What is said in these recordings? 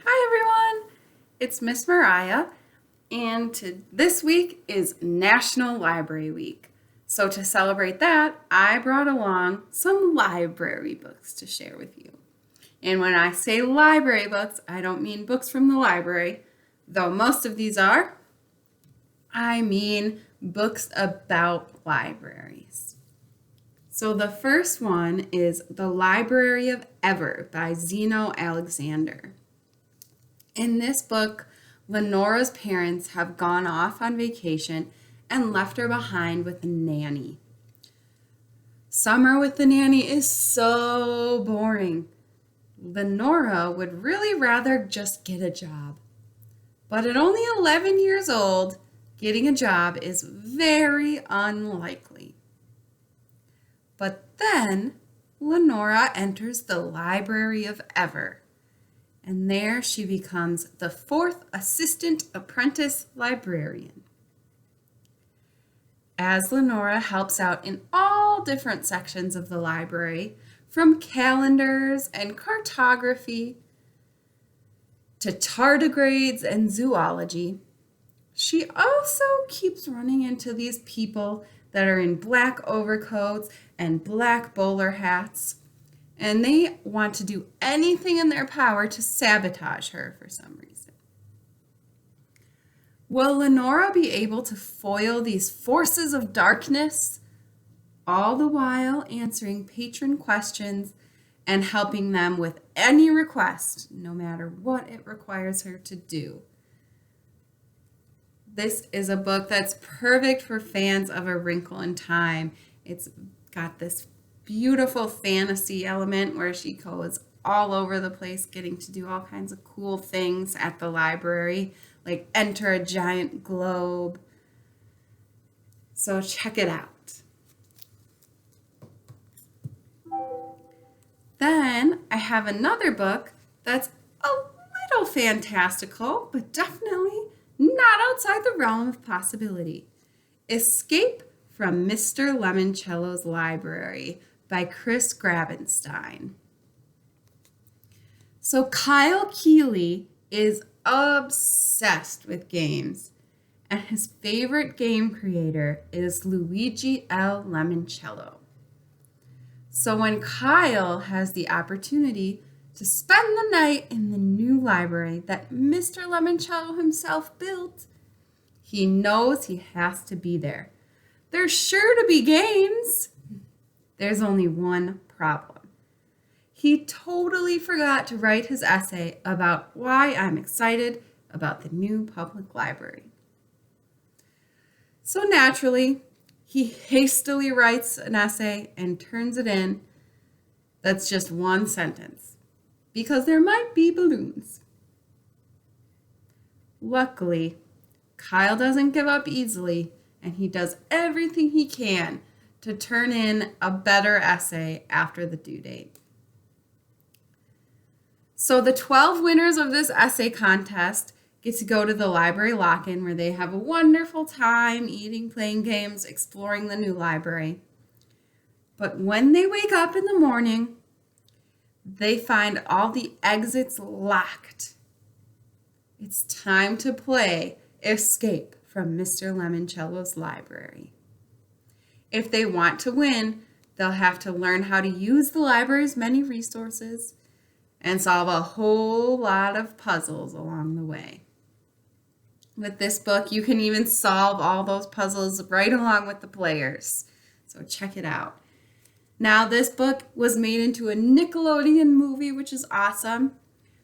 Hi everyone, it's Miss Mariah, and this week is National Library Week. So to celebrate that, I brought along some library books to share with you. And when I say library books, I don't mean books from the library, though most of these are. I mean books about libraries. So the first one is The Library of Ever by Zeno Alexander. In this book, Lenora's parents have gone off on vacation and left her behind with a nanny. Summer with the nanny is so boring. Lenora would really rather just get a job. But at only 11 years old, getting a job is very unlikely. But then Lenora enters the Library of Ever. And there she becomes the 4th assistant apprentice librarian. As Lenora helps out in all different sections of the library, from calendars and cartography to tardigrades and zoology, she also keeps running into these people that are in black overcoats and black bowler hats, and they want to do anything in their power to sabotage her for some reason. Will Lenora be able to foil these forces of darkness, all the while answering patron questions and helping them with any request, no matter what it requires her to do? This is a book that's perfect for fans of A Wrinkle in Time. It's got this beautiful fantasy element where she goes all over the place getting to do all kinds of cool things at the library, like enter a giant globe. So check it out. Then I have another book that's a little fantastical, but definitely not outside the realm of possibility. Escape from Mr. Lemoncello's Library by Grabenstein. So Kyle Keeley is obsessed with games, and his favorite game creator is Luigi L. Lemoncello. So when Kyle has the opportunity to spend the night in the new library that Mr. Lemoncello himself built, he knows he has to be there. There's sure to be games. There's only one problem. He totally forgot to write his essay about why I'm excited about the new public library. So naturally, he hastily writes an essay and turns it in. That's just one sentence, because there might be balloons. Luckily, Kyle doesn't give up easily, and he does everything he can to turn in a better essay after the due date. So the 12 winners of this essay contest get to go to the library lock-in where they have a wonderful time eating, playing games, exploring the new library. But when they wake up in the morning, they find all the exits locked. It's time to play Escape from Mr. Lemoncello's Library. If they want to win, they'll have to learn how to use the library's many resources and solve a whole lot of puzzles along the way. With this book, you can even solve all those puzzles right along with the players. So check it out. Now, this book was made into a Nickelodeon movie, which is awesome.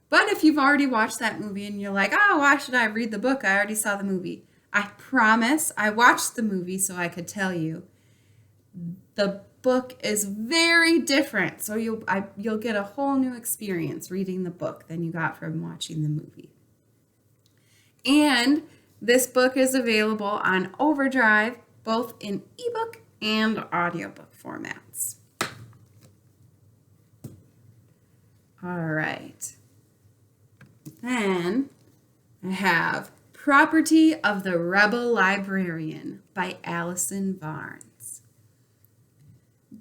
But if you've already watched that movie and you're like, oh, why should I read the book? I already saw the movie. I promise I watched the movie so I could tell you. The book is very different. So you'll get a whole new experience reading the book than you got from watching the movie. And this book is available on Overdrive, both in ebook and audiobook formats. All right. Then I have Property of the Rebel Librarian by Allison Varnes.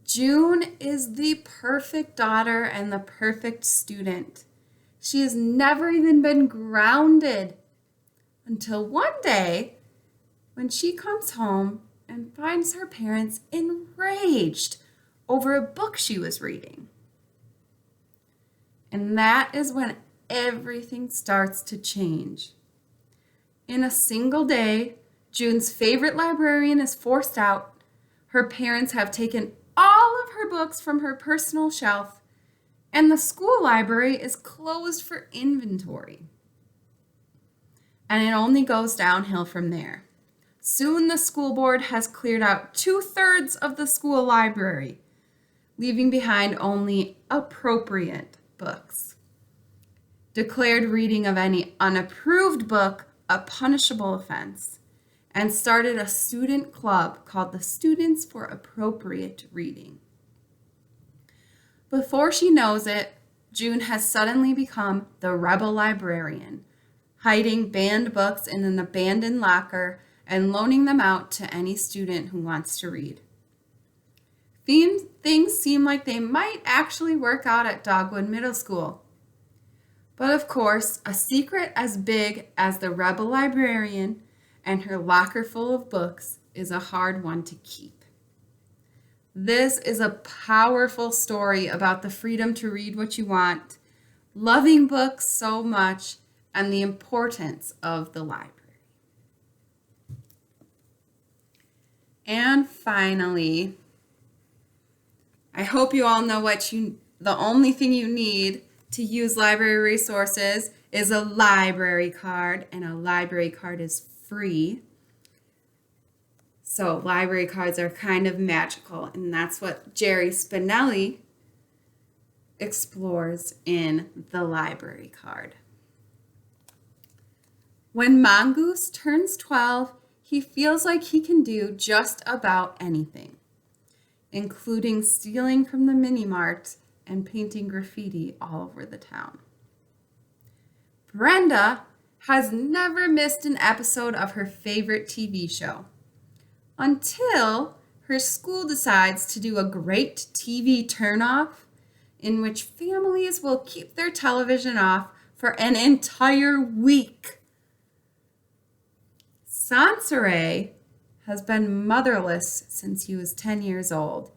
June is the perfect daughter and the perfect student. She has never even been grounded until one day when she comes home and finds her parents enraged over a book she was reading. And that is when everything starts to change. In a single day, June's favorite librarian is forced out. Her parents have taken all of her books from her personal shelf, and the school library is closed for inventory. And it only goes downhill from there. Soon the school board has cleared out 2/3 of the school library, leaving behind only appropriate books. Declared reading of any unapproved book a punishable offense, and started a student club called the Students for Appropriate Reading. Before she knows it, June has suddenly become the rebel librarian, hiding banned books in an abandoned locker and loaning them out to any student who wants to read. Things seem like they might actually work out at Dogwood Middle School. But of course, a secret as big as the rebel librarian and her locker full of books is a hard one to keep. This is a powerful story about the freedom to read what you want, loving books so much, and the importance of the library. And finally, I hope you all know the only thing you need to use library resources is a library card, and a library card is free. So library cards are kind of magical, and that's what Jerry Spinelli explores in the library card. When Mongoose turns 12, he feels like he can do just about anything, including stealing from the mini-mart and painting graffiti all over the town. Brenda has never missed an episode of her favorite TV show until her school decides to do a great TV turnoff in which families will keep their television off for an entire week. Sansere has been motherless since he was 10 years old,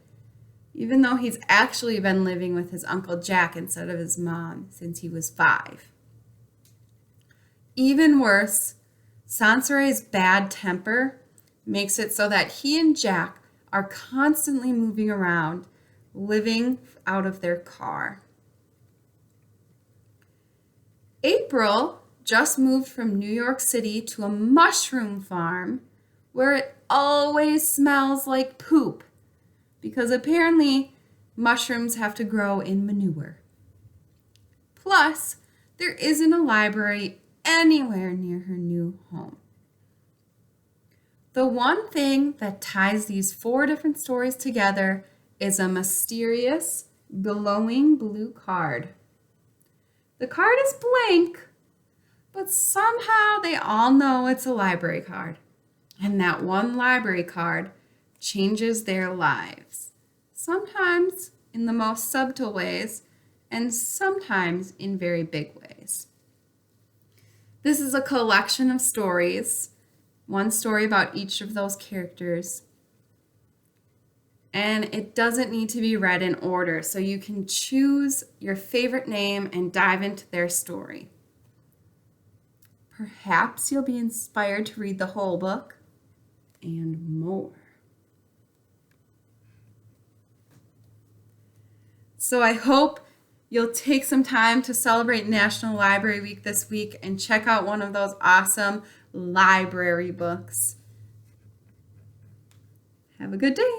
even though he's actually been living with his Uncle Jack instead of his mom since he was 5. Even worse, Sansere's bad temper makes it so that he and Jack are constantly moving around, living out of their car. April just moved from New York City to a mushroom farm where it always smells like poop, because apparently mushrooms have to grow in manure. Plus, there isn't a library anywhere near her new home. The one thing that ties these 4 different stories together is a mysterious, glowing blue card. The card is blank, but somehow they all know it's a library card, and that one library card changes their lives, sometimes in the most subtle ways, and sometimes in very big ways. This is a collection of stories, one story about each of those characters, and it doesn't need to be read in order, so you can choose your favorite name and dive into their story. Perhaps you'll be inspired to read the whole book and more. So I hope you'll take some time to celebrate National Library Week this week and check out one of those awesome library books. Have a good day.